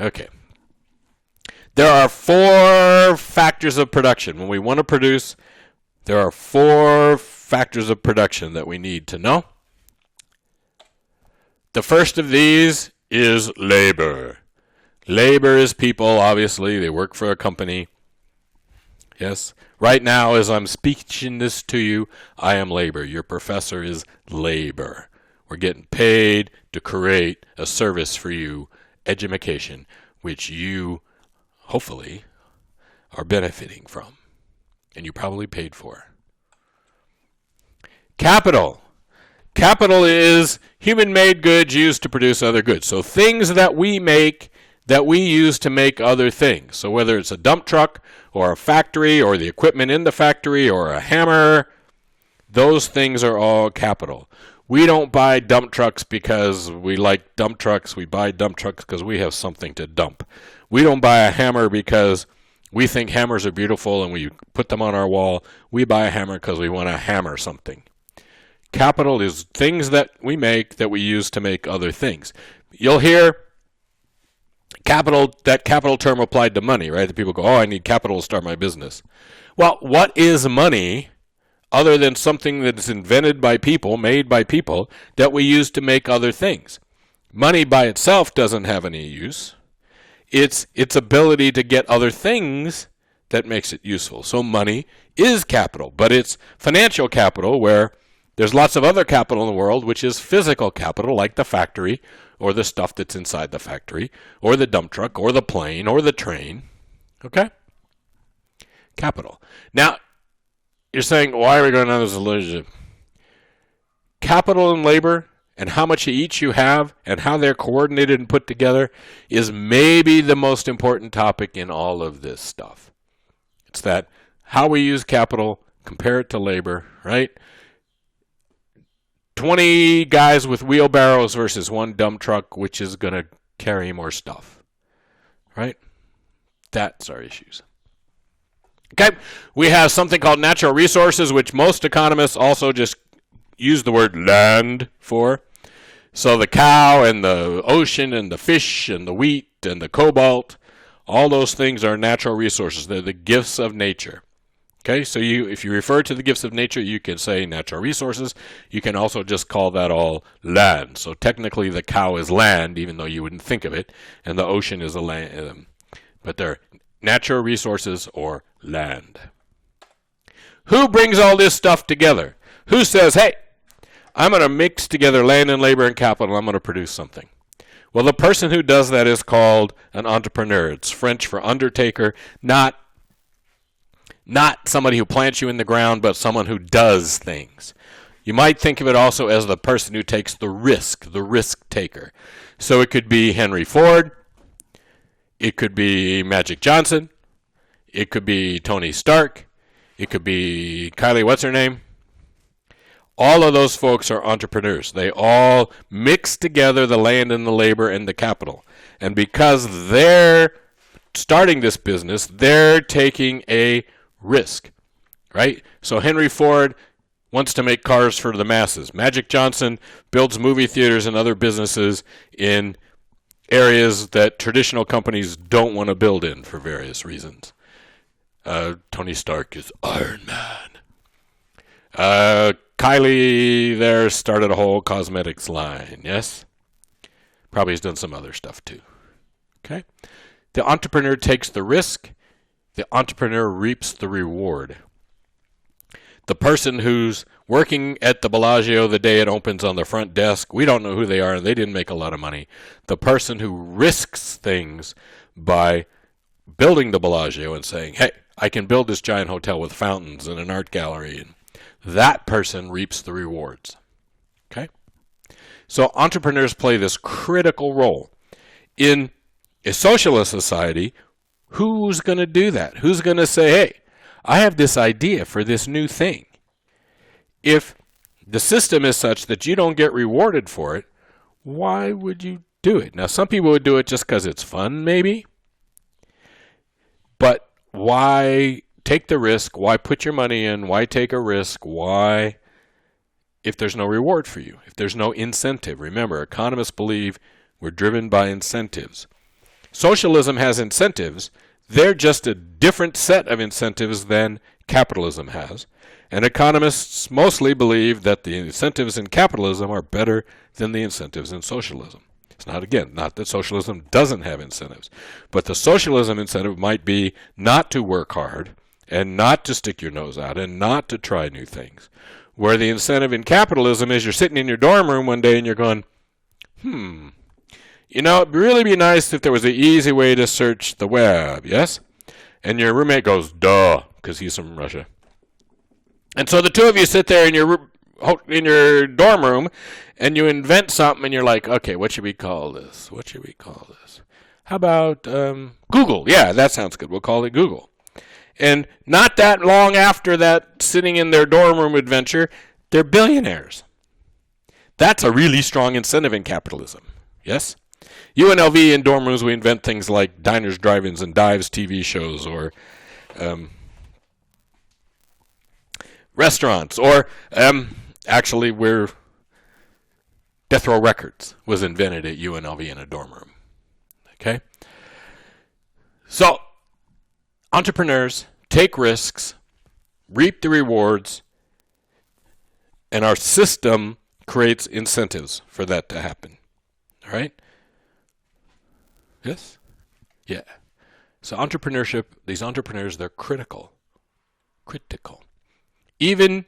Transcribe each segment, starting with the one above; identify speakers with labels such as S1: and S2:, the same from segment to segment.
S1: Okay. There are 4 factors of production. When we want to produce, there are 4 factors of production that we need to know. The first of these is labor. Labor is people, obviously. They work for a company. Yes. Right now, as I'm speaking this to you, I am labor. Your professor is labor. We're getting paid to create a service for you, edumacation, which you, hopefully, are benefiting from. And you probably paid for. Capital. Capital is human-made goods used to produce other goods. So things that we make that we use to make other things. So whether it's a dump truck or a factory or the equipment in the factory or a hammer, those things are all capital. We don't buy dump trucks because we like dump trucks. We buy dump trucks because we have something to dump. We don't buy a hammer because we think hammers are beautiful and we put them on our wall. We buy a hammer because we want to hammer something. Capital is things that we make that we use to make other things. You'll hear capital, that capital term applied to money, right? The people go, oh, I need capital to start my business. Well, what is money other than something that is invented by people, made by people, that we use to make other things? Money by itself doesn't have any use. It's its ability to get other things that makes it useful. So money is capital, but it's financial capital where there's lots of other capital in the world, which is physical capital, like the factory, or the stuff that's inside the factory, or the dump truck, or the plane, or the train. Okay? Capital. Now, you're saying, why are we going on this relationship? Capital and labor, and how much each you have, and how they're coordinated and put together, is maybe the most important topic in all of this stuff. It's that how we use capital, compare it to labor, right? 20 guys with wheelbarrows versus one dump truck, which is going to carry more stuff, right? That's our issues. Okay, we have something called natural resources, which most economists also just use the word land for. So the cow and the ocean and the fish and the wheat and the cobalt, all those things are natural resources. They're the gifts of nature. Okay, so if you refer to the gifts of nature, you can say natural resources. You can also just call that all land. So technically the cow is land, even though you wouldn't think of it, and the ocean is a land. But they're natural resources or land. Who brings all this stuff together? Who says, hey, I'm going to mix together land and labor and capital, and I'm going to produce something? Well, the person who does that is called an entrepreneur. It's French for undertaker, not somebody who plants you in the ground, but someone who does things. You might think of it also as the person who takes the risk taker. So it could be Henry Ford. It could be Magic Johnson. It could be Tony Stark. It could be Kylie, what's her name? All of those folks are entrepreneurs. They all mix together the land and the labor and the capital. And because they're starting this business, they're taking a risk, right? So Henry Ford wants to make cars for the masses. Magic Johnson builds movie theaters and other businesses in areas that traditional companies don't want to build in for various reasons. Tony Stark is Iron Man. Kylie there started a whole cosmetics line, yes? Probably has done some other stuff too. Okay? The entrepreneur takes the risk. The entrepreneur reaps the reward. The person who's working at the Bellagio the day it opens on the front desk, we don't know who they are and they didn't make a lot of money. The person who risks things by building the Bellagio and saying, hey, I can build this giant hotel with fountains and an art gallery, and that person reaps the rewards. Okay? So entrepreneurs play this critical role. In a socialist society, who's going to do that? Who's going to say, hey, I have this idea for this new thing? If the system is such that you don't get rewarded for it, why would you do it? Now, some people would do it just because it's fun, maybe. But why take the risk? Why put your money in? Why take a risk? Why, if there's no reward for you? If there's no incentive? Remember, economists believe we're driven by incentives. Socialism has incentives. They're just a different set of incentives than capitalism has. And economists mostly believe that the incentives in capitalism are better than the incentives in socialism. It's not, again, not that socialism doesn't have incentives, but the socialism incentive might be not to work hard and not to stick your nose out and not to try new things. Where the incentive in capitalism is you're sitting in your dorm room one day and you're going, you know, it'd really be nice if there was an easy way to search the web, yes? And your roommate goes, duh, because he's from Russia. And so the two of you sit there in your dorm room and you invent something and you're like, okay, what should we call this? What should we call this? How about Google? Yeah, that sounds good. We'll call it Google. And not that long after that sitting in their dorm room adventure, they're billionaires. That's a really strong incentive in capitalism. Yes? UNLV in dorm rooms, we invent things like diners, drive-ins, and dives TV shows, or restaurants, or actually Death Row Records was invented at UNLV in a dorm room. Okay? So, entrepreneurs take risks, reap the rewards, and our system creates incentives for that to happen. All right? Yes? Yeah. So entrepreneurship, these entrepreneurs, they're critical. Critical. Even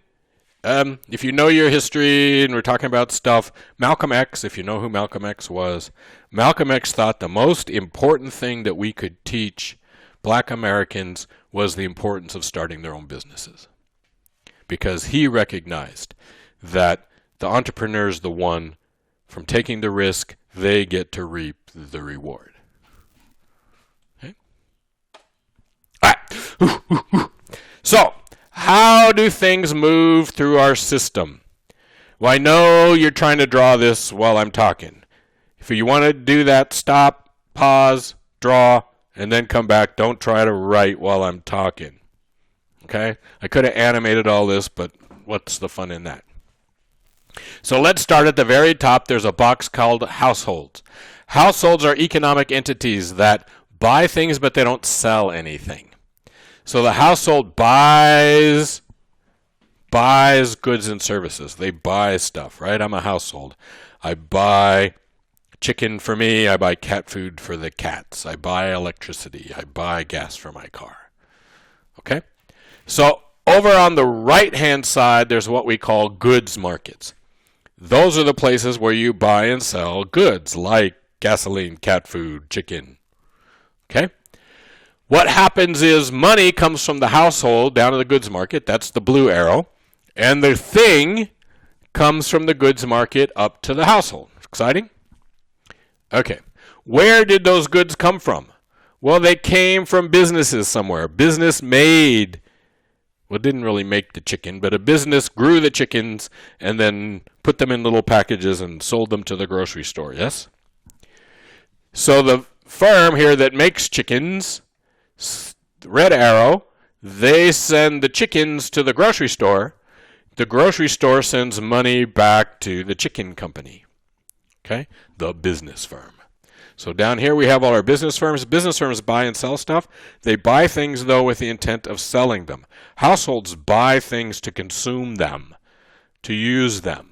S1: if you know your history and we're talking about stuff, Malcolm X, if you know who Malcolm X was, Malcolm X thought the most important thing that we could teach black Americans was the importance of starting their own businesses. Because he recognized that the entrepreneur is the one, from taking the risk, they get to reap the reward. Okay? All right. So, how do things move through our system? Well, I know you're trying to draw this while I'm talking. If you want to do that, stop, pause, draw, and then come back. Don't try to write while I'm talking. Okay? I could have animated all this, but what's the fun in that? So let's start at the very top. There's a box called households. Households are economic entities that buy things, but they don't sell anything. So the household buys goods and services. They buy stuff, right? I'm a household. I buy chicken for me. I buy cat food for the cats. I buy electricity. I buy gas for my car. Okay? So over on the right-hand side, there's what we call goods markets. Those are the places where you buy and sell goods like gasoline, cat food, chicken. Okay? What happens is money comes from the household down to the goods market. That's the blue arrow. And the thing comes from the goods market up to the household. Exciting? Okay. Where did those goods come from? Well, they came from businesses somewhere. Business made, well, it didn't really make the chicken, but a business grew the chickens and then put them in little packages and sold them to the grocery store, yes? So the firm here that makes chickens, red arrow, they send the chickens to the grocery store. The grocery store sends money back to the chicken company, okay? The business firm. So down here we have all our business firms. Business firms buy and sell stuff. They buy things, though, with the intent of selling them. Households buy things to consume them, to use them.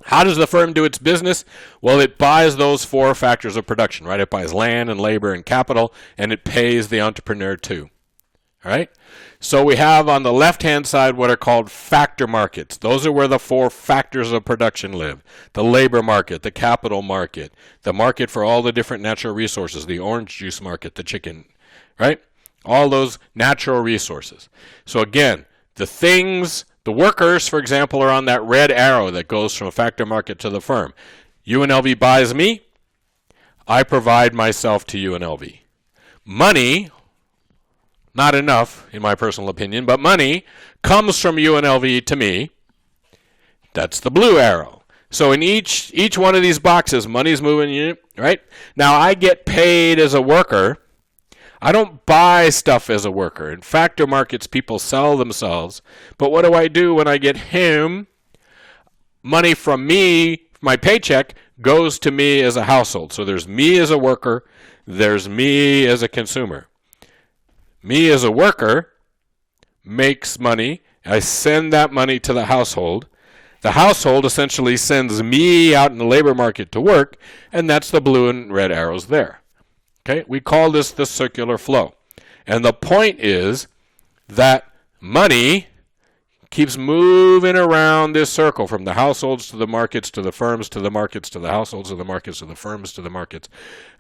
S1: How does the firm do its business? Well, it buys those four factors of production, right? It buys land and labor and capital, and it pays the entrepreneur too. All right? So we have on the left-hand side what are called factor markets. Those are where the four factors of production live. The labor market, the capital market, the market for all the different natural resources, the orange juice market, the chicken, right? All those natural resources. So again, the things, the workers, for example, are on that red arrow that goes from a factor market to the firm. UNLV buys me. I provide myself to UNLV. Money, not enough, in my personal opinion, but money comes from UNLV to me. That's the blue arrow. So in each one of these boxes, money's moving, right? Now I get paid as a worker. I don't buy stuff as a worker. In factor markets, people sell themselves. But what do I do when I get money from me, my paycheck, goes to me as a household. So there's me as a worker, there's me as a consumer. Me as a worker makes money. I send that money to the household. The household essentially sends me out in the labor market to work, and that's the blue and red arrows there. Okay, we call this the circular flow. And the point is that money keeps moving around this circle from the households to the markets to the firms to the markets to the households to the markets to the firms to the markets.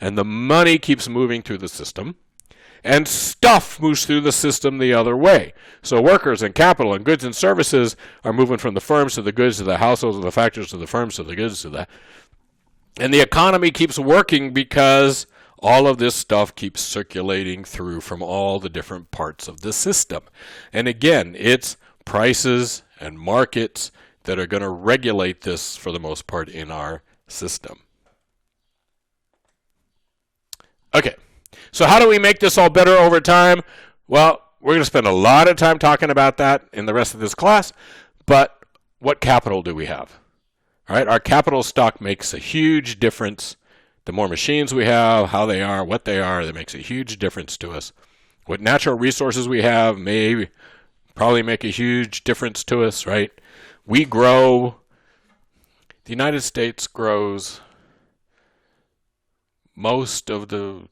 S1: And the money keeps moving through the system. And stuff moves through the system the other way. So workers and capital and goods and services are moving from the firms to the goods to the households to the factories to the firms to the goods to that. And the economy keeps working because all of this stuff keeps circulating through from all the different parts of the system. And again, it's prices and markets that are going to regulate this for the most part in our system. Okay. So how do we make this all better over time? Well, we're going to spend a lot of time talking about that in the rest of this class, but what capital do we have? All right, our capital stock makes a huge difference. The more machines we have, how they are, what they are, that makes a huge difference to us. What natural resources we have may probably make a huge difference to us, right? We grow, the United States grows most of the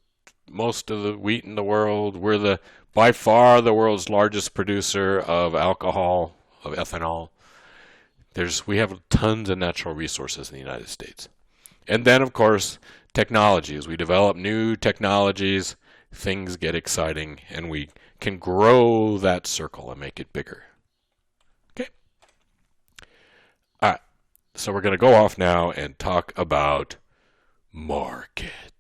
S1: wheat in the world. We're by far the world's largest producer of alcohol, of ethanol. We have tons of natural resources in the United States. And then, of course, technology. As we develop new technologies, things get exciting, and we can grow that circle and make it bigger. Okay. All right. So we're going to go off now and talk about market.